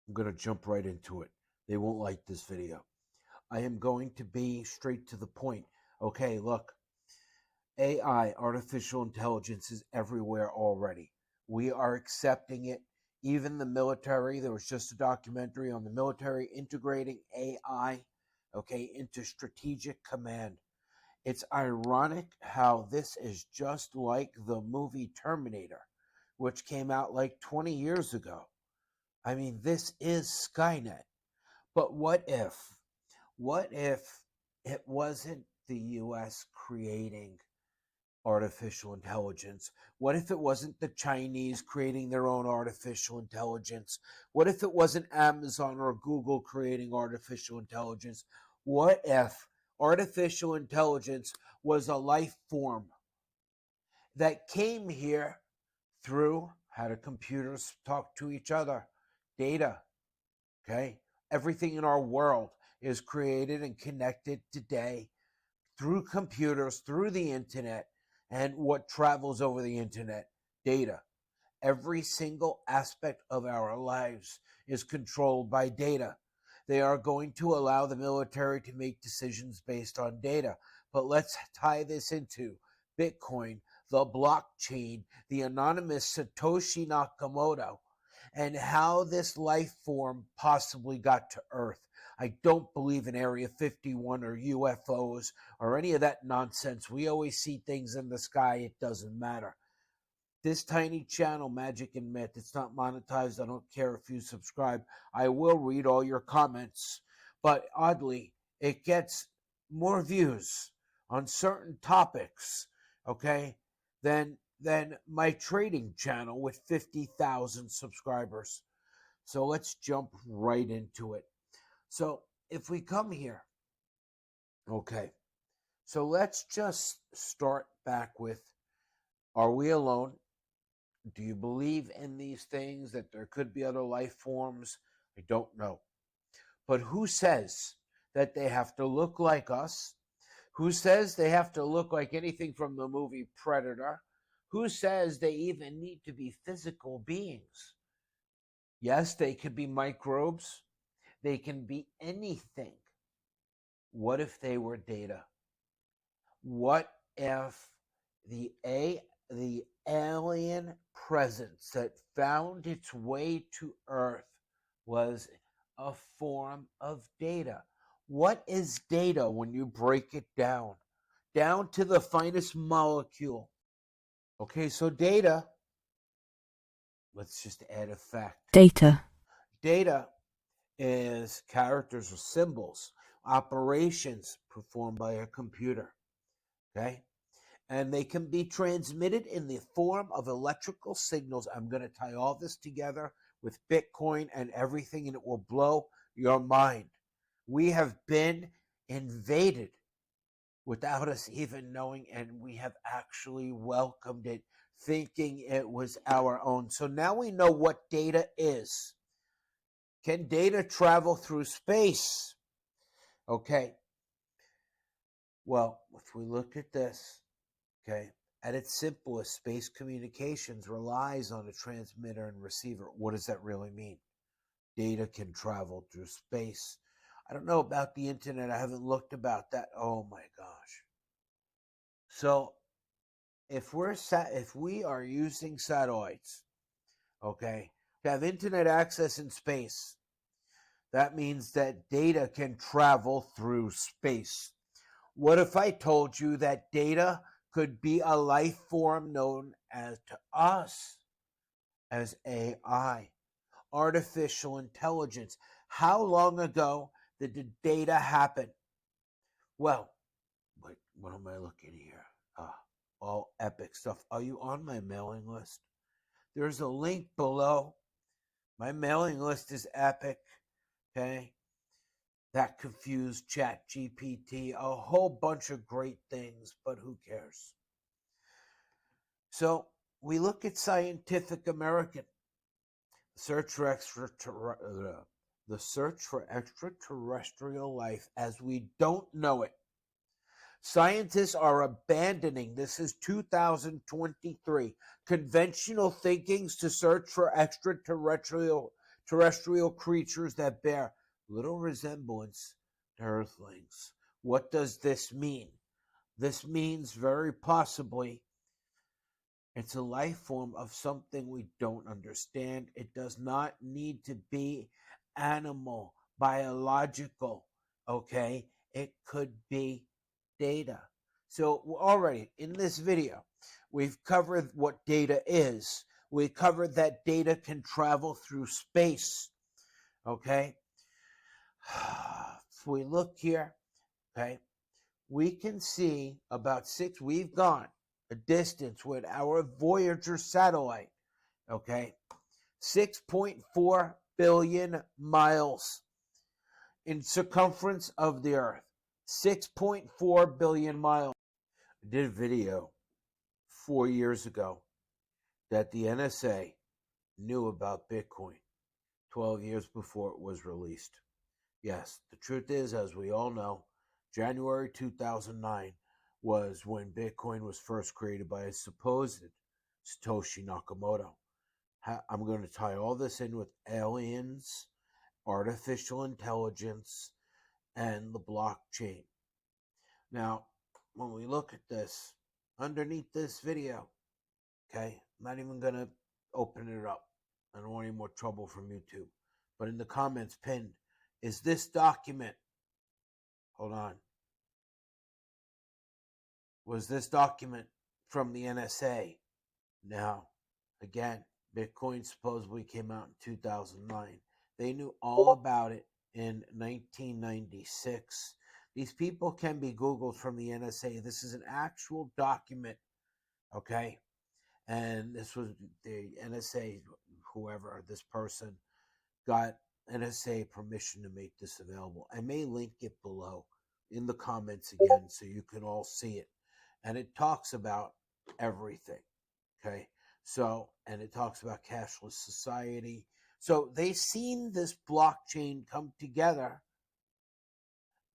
I'm going to jump right into it. They won't like this video. I am going to be straight to the point. Okay, look, AI, artificial intelligence, is everywhere already. We are accepting it. Even the military, there was just a documentary on the military integrating AI, okay, into strategic command. It's ironic how this is just like the movie Terminator, which came out like 20 years ago. I mean, this is Skynet. But what if it wasn't the US creating artificial intelligence? What if it wasn't the Chinese creating their own artificial intelligence? What if it wasn't Amazon or Google creating artificial intelligence? What if artificial intelligence was a life form that came here through how do computers talk to each other? Data. Okay? Everything in our world is created and connected today through computers, through the internet, and what travels over the internet, data. Every single aspect of our lives is controlled by data. They are going to allow the military to make decisions based on data. But let's tie this into Bitcoin, the blockchain, the anonymous Satoshi Nakamoto, and how this life form possibly got to Earth. I don't believe in Area 51 or UFOs or any of that nonsense. We always see things in the sky. It doesn't matter. This tiny channel, Magic and Myth, it's not monetized. I don't care if you subscribe. I will read all your comments. But oddly, it gets more views on certain topics, okay, than my trading channel with 50,000 subscribers. So let's jump right into it. So if we come here, okay, so let's just start back with, are we alone? Do you believe in these things, that there could be other life forms? I don't know. But who says that they have to look like us? Who says they have to look like anything from the movie Predator? Who says they even need to be physical beings? Yes, they could be microbes. They can be anything. What if they were data? What if the alien presence that found its way to Earth was a form of data? What is data when you break it down to the finest molecule? Okay, so data, let's just add a fact. Data. Data is characters or symbols, operations performed by a computer, okay? And they can be transmitted in the form of electrical signals. I'm going to tie all this together with Bitcoin and everything, and it will blow your mind. We have been invaded without us even knowing, and we have actually welcomed it, thinking it was our own. So now we know what data is. Can data travel through space? Okay. Well, if we look at this, okay, at its simplest, space communications relies on a transmitter and receiver. What does that really mean? Data can travel through space. I don't know about the internet. I haven't looked about that. Oh my gosh. So if we are using satellites, okay, to have internet access in space, that means that data can travel through space. What if I told you that data could be a life form known as to us as AI, artificial intelligence? How long ago did the data happen? Well, what am I looking here? All epic stuff. Are you on my mailing list? There's a link below. My mailing list is epic. Okay. That confused ChatGPT, a whole bunch of great things, but who cares? So we look at Scientific American, the search for extraterrestrial life as we don't know it. Scientists are abandoning, this is 2023, conventional thinkings to search for extraterrestrial terrestrial creatures that bear little resemblance to Earthlings. What does this mean? This means very possibly it's a life form of something we don't understand. It does not need to be animal, biological, okay? It could be data. So already in this video, we've covered what data is. We covered that data can travel through space, okay? If we look here, okay, we can see we've gone a distance with our Voyager satellite, okay, 6.4 billion miles in circumference of the Earth, 6.4 billion miles. I did a video 4 years ago that the NSA knew about Bitcoin 12 years before it was released. Yes, the truth is, as we all know, January 2009 was when Bitcoin was first created by a supposed Satoshi Nakamoto. I'm going to tie all this in with aliens, artificial intelligence, and the blockchain. Now, when we look at this, underneath this video, okay, I'm not even going to open it up. I don't want any more trouble from YouTube. But in the comments pinned is this document. Hold on. Was this document from the NSA? Now, again, Bitcoin supposedly came out in 2009. They knew all about it in 1996. These people can be Googled from the NSA. This is an actual document, okay? And this was the NSA, whoever, this person got NSA permission to make this available. I may link it below in the comments again so you can all see it. And it talks about everything, okay? So, and it talks about cashless society. So they seen this blockchain come together.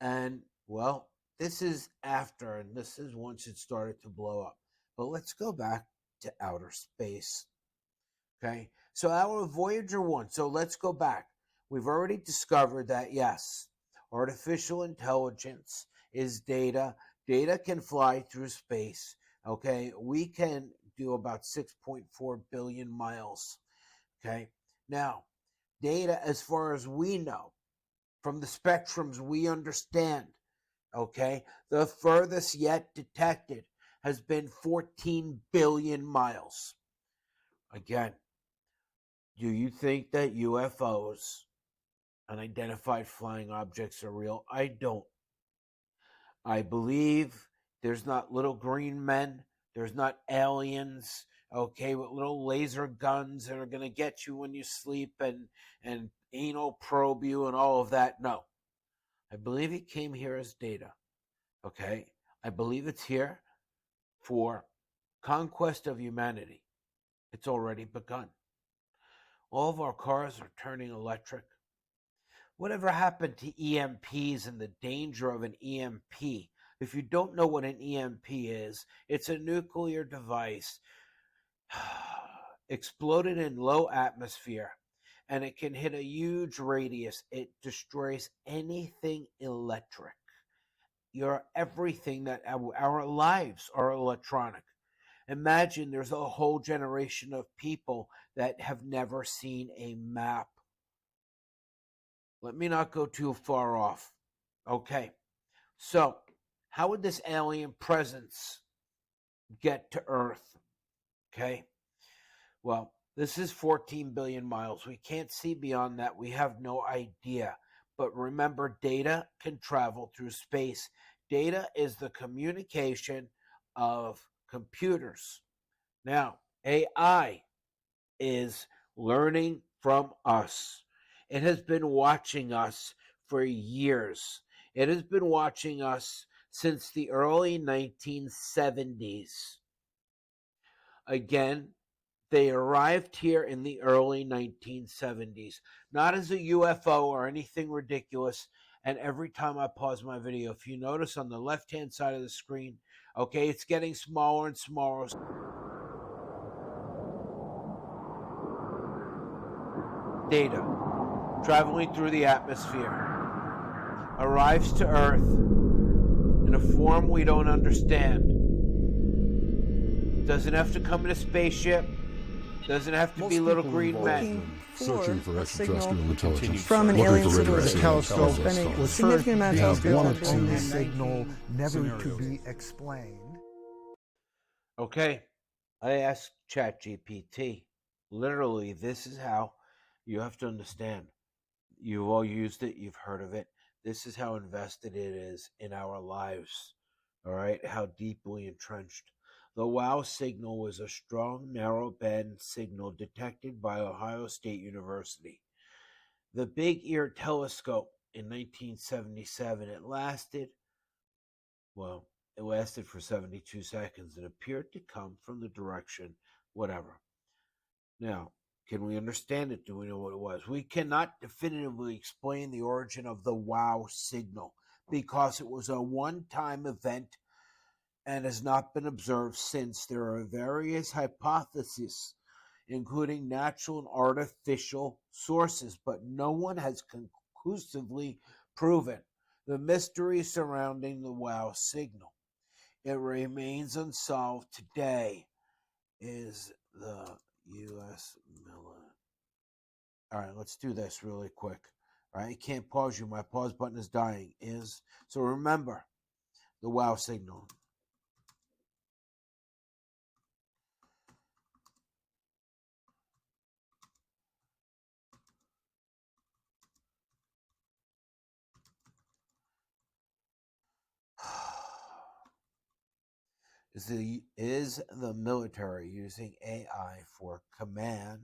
And, well, this is after, and this is once it started to blow up. But let's go back to outer space, okay? So our Voyager 1, so let's go back. We've already discovered that, yes, artificial intelligence is data. Data can fly through space, okay? We can do about 6.4 billion miles, okay? Now, data, as far as we know, from the spectrums we understand, okay, the furthest yet detected has been 14 billion miles. Again, do you think that UFOs, unidentified flying objects, are real? I don't. I believe there's not little green men, there's not aliens, okay, with little laser guns that are going to get you when you sleep and anal probe you and all of that. No. I believe it came here as data, okay? I believe it's here for conquest of humanity. It's already begun. All of our cars are turning electric. Whatever happened to EMPs and the danger of an EMP? If you don't know what an EMP is, it's a nuclear device exploded in low atmosphere, and it can hit a huge radius. It destroys anything electric. Everything that our lives are electronic. Imagine there's a whole generation of people that have never seen a map. Let me not go too far off. Okay, so how would this alien presence get to Earth? Okay, well, this is 14 billion miles. We can't see beyond that. We have no idea. But remember, data can travel through space. Data is the communication of computers. Now, AI is learning from us. It has been watching us for years. It has been watching us since the early 1970s. Again, they arrived here in the early 1970s, not as a UFO or anything ridiculous. And every time I pause my video, if you notice on the left-hand side of the screen, okay, it's getting smaller and smaller. data traveling through the atmosphere arrives to Earth in a form we don't understand. Doesn't have to come in a spaceship. Doesn't have to be little green men. Searching for extraterrestrial intelligence from an alien signal. with a telescope, spending a significant amount of telescope one or time doing two that. Signal never to be explained. Okay, I asked ChatGPT. Literally, this is how you have to understand. You've all used it, you've heard of it. This is how invested it is in our lives. All right, how deeply entrenched. The WOW signal was a strong narrowband signal detected by Ohio State University. The Big Ear Telescope in 1977, it lasted for 72 seconds and appeared to come from the direction, whatever. Now, can we understand it? Do we know what it was? We cannot definitively explain the origin of the WOW signal because it was a one-time event and has not been observed since. There are various hypotheses, including natural and artificial sources, but no one has conclusively proven the mystery surrounding the WOW signal. It remains unsolved today. Is the U.S. military? All right, let's do this really quick. All right, I can't pause you. My pause button is dying. So remember the WOW signal. Is the military using AI for command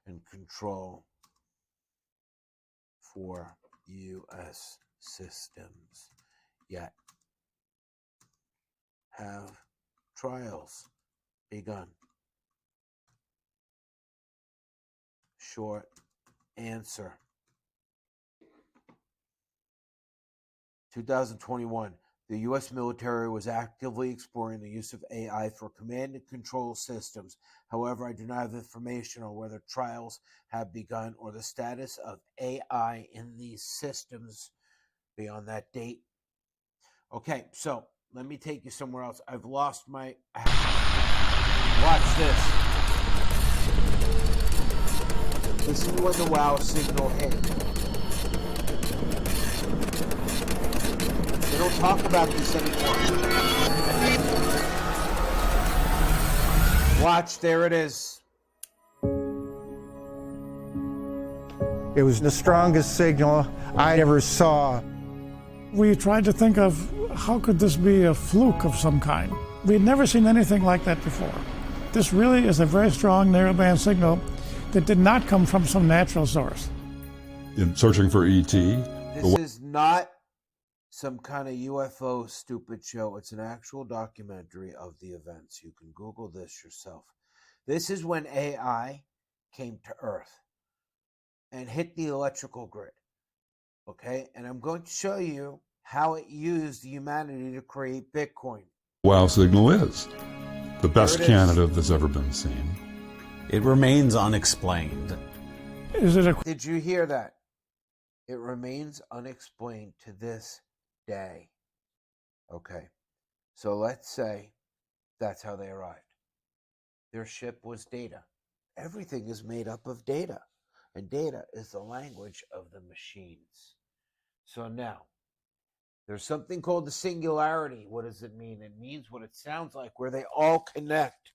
and control for U.S. systems? Yet have trials begun? Short answer. 2021. The U.S. military was actively exploring the use of AI for command and control systems. However, I do not have information on whether trials have begun or the status of AI in these systems beyond that date. Okay, so let me take you somewhere else. I've lost my... Watch this. This is when the WOW signal hit. They don't talk about this anymore. Watch, there it is. It was the strongest signal I ever saw. We tried to think of how could this be a fluke of some kind. We'd never seen anything like that before. This really is a very strong narrowband signal that did not come from some natural source. In searching for ET, This is not some kind of UFO stupid show. It's an actual documentary of the events. You can Google this yourself. This is when AI came to Earth and hit the electrical grid. Okay? And I'm going to show you how it used humanity to create Bitcoin. WOW signal is the best candidate that's ever been seen. It remains unexplained. Is it a Did you hear that? It remains unexplained to this day. Okay. So let's say that's how they arrived. Their ship was data. Everything is made up of data. And data is the language of the machines. So now, there's something called the singularity. What does it mean? It means what it sounds like, where they all connect.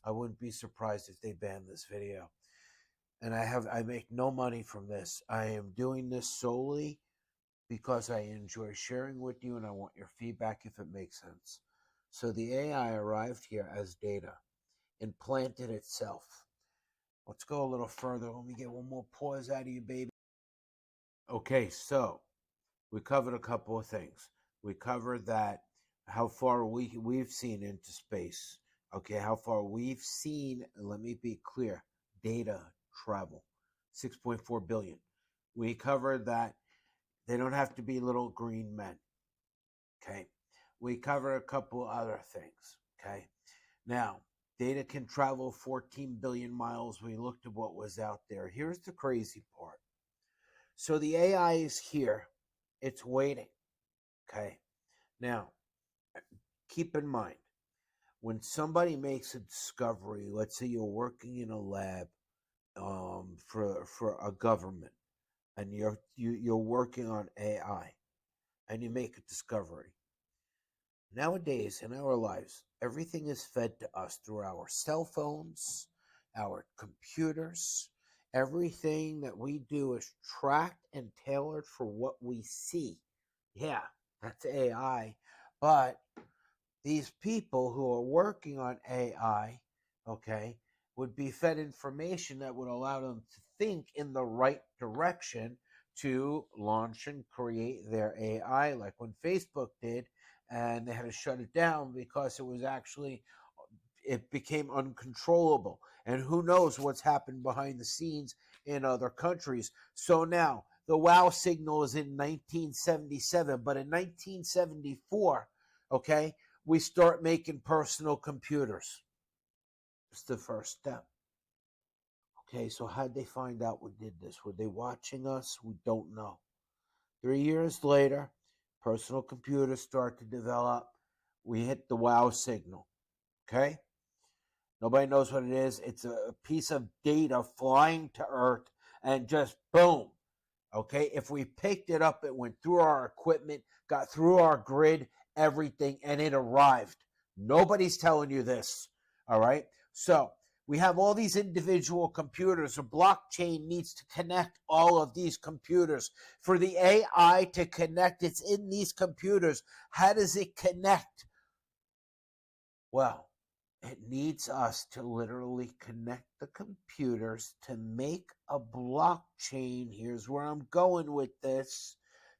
I wouldn't be surprised if they ban this video. And I make no money from this. I am doing this solely because I enjoy sharing with you and I want your feedback if it makes sense. So the AI arrived here as data and planted itself. Let's go a little further. Let me get one more pause out of you, baby. Okay, so we covered a couple of things. We covered that how far we've seen into space. Okay, how far we've seen, let me be clear, data travel, 6.4 billion. We covered that they don't have to be little green men. Okay, we covered a couple other things. Okay, now Data can travel 14 billion miles. We looked at what was out there. Here's the crazy part. So the AI is here. It's waiting. Okay. Now, keep in mind, when somebody makes a discovery, let's say you're working in a lab for a government, and you're working on AI, and you make a discovery. Nowadays, in our lives, everything is fed to us through our cell phones, our computers. Everything that we do is tracked and tailored for what we see. Yeah, that's AI. But these people who are working on AI, okay, would be fed information that would allow them to think in the right direction to launch and create their AI, like when Facebook did, and they had to shut it down because it became uncontrollable. And who knows what's happened behind the scenes in other countries. So now the wow signal is in 1977, but in 1974, okay, we start making personal computers. It's the first step. Okay, so how'd they find out we did this? Were they watching us? We don't know. 3 years later, personal computers start to develop. We hit the wow signal. Okay? Nobody knows what it is. It's a piece of data flying to Earth and just boom. Okay? If we picked it up, it went through our equipment, got through our grid, everything, and it arrived. Nobody's telling you this. All right? So we have all these individual computers. A blockchain needs to connect all of these computers. For the AI to connect, it's in these computers. How does it connect? Well, it needs us to literally connect the computers to make a blockchain. Here's where I'm going with this.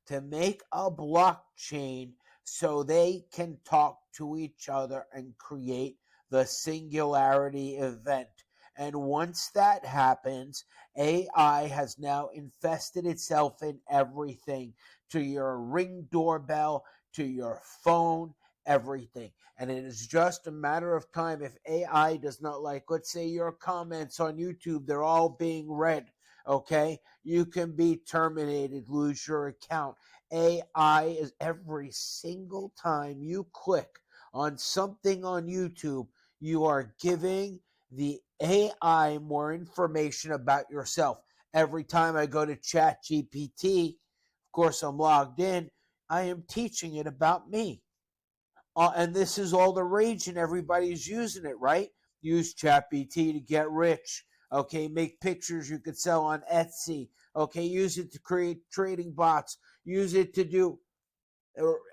To make a blockchain so they can talk to each other and create the singularity event. And once that happens, AI has now infested itself in everything, to your Ring doorbell, to your phone, everything. And it is just a matter of time. If AI does not like, let's say your comments on YouTube, they're all being read, okay? You can be terminated, lose your account. AI is every single time you click on something on YouTube, you are giving the AI more information about yourself. Every time I go to ChatGPT, of course I'm logged in, I am teaching it about me. And this is all the rage and everybody's using it, right? Use ChatGPT to get rich. Okay, make pictures you could sell on Etsy. Okay, use it to create trading bots. Use it to do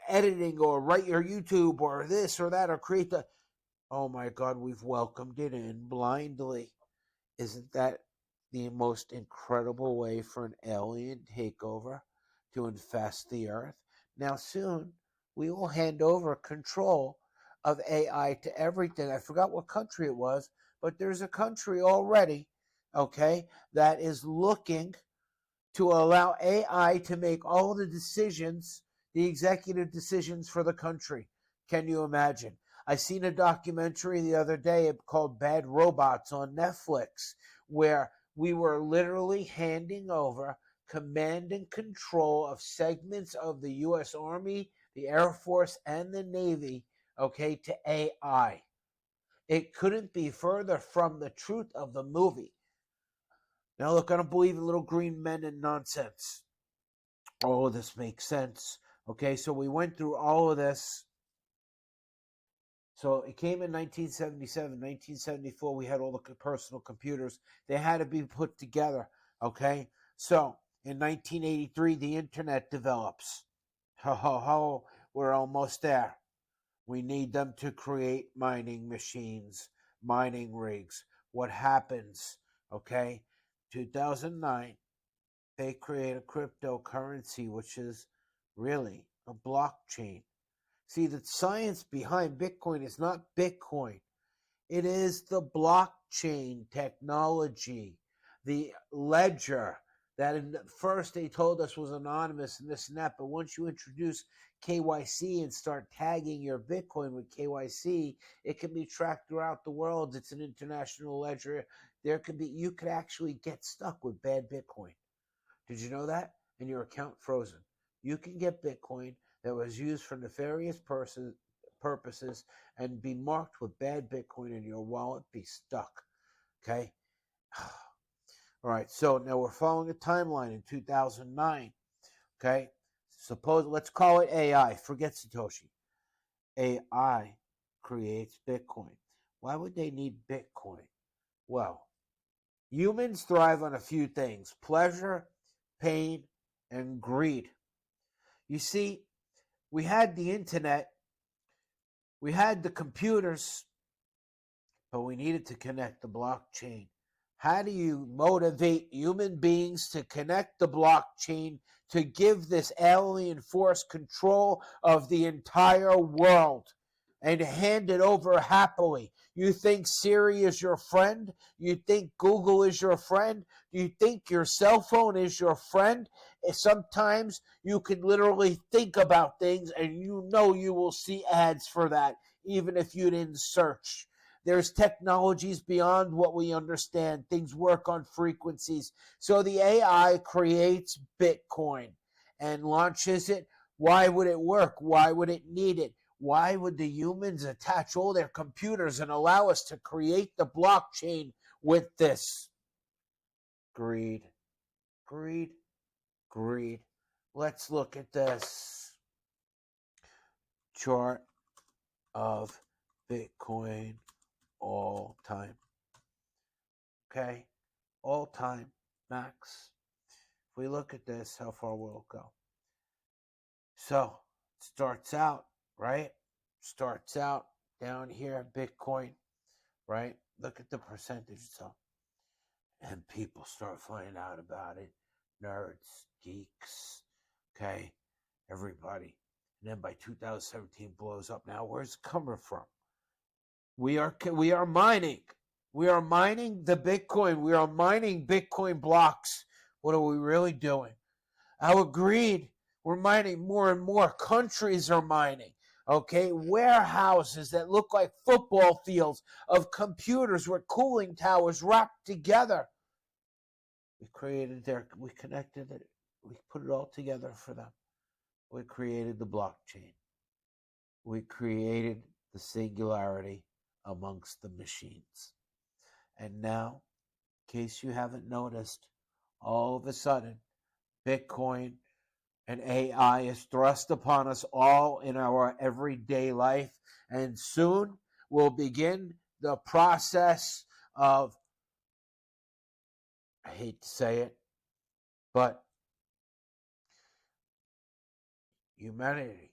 editing or write your YouTube or this or that or create the... Oh my God, we've welcomed it in blindly. Isn't that the most incredible way for an alien takeover to infest the earth? Now soon, we will hand over control of AI to everything. I forgot what country it was, but there's a country already, okay, that is looking to allow AI to make all the decisions, the executive decisions for the country. Can you imagine? I seen a documentary the other day called Bad Robots on Netflix, where we were literally handing over command and control of segments of the U.S. Army, the Air Force, and the Navy, okay, to AI. It couldn't be further from the truth of the movie. Now, look, I don't believe in little green men and nonsense. All of this makes sense. Okay, so we went through all of this. So it came in 1977, 1974, we had all the personal computers. They had to be put together, okay? So in 1983, the internet develops. We're almost there. We need them to create mining machines, mining rigs. What happens, okay? 2009, they create a cryptocurrency, which is really a blockchain. See, the science behind Bitcoin is not Bitcoin. It is the blockchain technology, the ledger, that first they told us was anonymous and this and that, but once you introduce KYC and start tagging your Bitcoin with KYC, it can be tracked throughout the world. It's an international ledger. You could actually get stuck with bad Bitcoin. Did you know that? And your account frozen. You can get Bitcoin that was used for nefarious purposes and be marked with bad Bitcoin, and your wallet be stuck. Okay? All right, so now we're following a timeline in 2009. Okay? Let's call it AI. Forget Satoshi. AI creates Bitcoin. Why would they need Bitcoin? Well, humans thrive on a few things: pleasure, pain, and greed. You see, we had the internet, we had the computers, but we needed to connect the blockchain. How do you motivate human beings to connect the blockchain to give this alien force control of the entire world and hand it over happily? You think Siri is your friend? You think Google is your friend? Do you think your cell phone is your friend? Sometimes you can literally think about things and you know you will see ads for that, even if you didn't search. There's technologies beyond what we understand. Things work on frequencies. So the AI creates Bitcoin and launches it. Why would it work? Why would it need it? Why would the humans attach all their computers and allow us to create the blockchain with this? Greed, greed, greed. Let's look at this chart of Bitcoin all time. Okay? All time max. If we look at this, how far will it go? So, it starts out, right? Starts out down here, Bitcoin, right? Look at the percentage. So, and people start finding out about it. Nerds, geeks, okay? Everybody. And then by 2017 blows up. Now, where's it coming from? We are mining. We are mining the Bitcoin. We are mining Bitcoin blocks. What are we really doing? Our greed. We're mining more and more. Countries are mining. Okay, warehouses that look like football fields of computers with cooling towers wrapped together. We connected it. We put it all together for them. We created the blockchain. We created the singularity amongst the machines. And now, in case you haven't noticed, all of a sudden, Bitcoin and AI is thrust upon us all in our everyday life. And soon we'll begin the process of, I hate to say it, but humanity,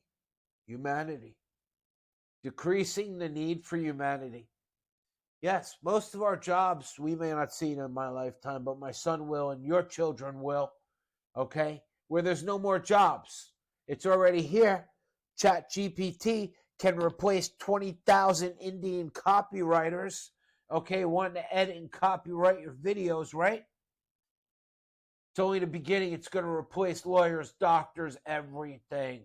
decreasing the need for humanity. Yes, most of our jobs, we may not see it in my lifetime, but my son will and your children will, okay? Where there's no more jobs. It's already here. ChatGPT can replace 20,000 Indian copywriters, okay, wanting to edit and copyright your videos, right? It's only the beginning. It's going to replace lawyers, doctors, everything,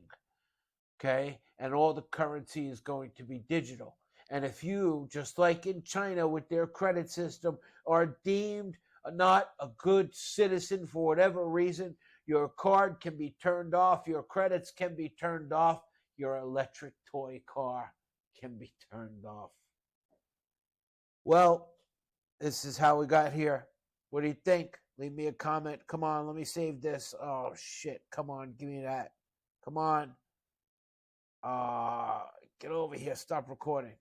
okay? And all the currency is going to be digital. And if you, just like in China with their credit system, are deemed not a good citizen for whatever reason, your card can be turned off, your credits can be turned off, your electric toy car can be turned off. Well, this is how we got here. What do you think? Leave me a comment. Come on, let me save this. Oh, shit. Come on, give me that. Come on. Get over here. Stop recording.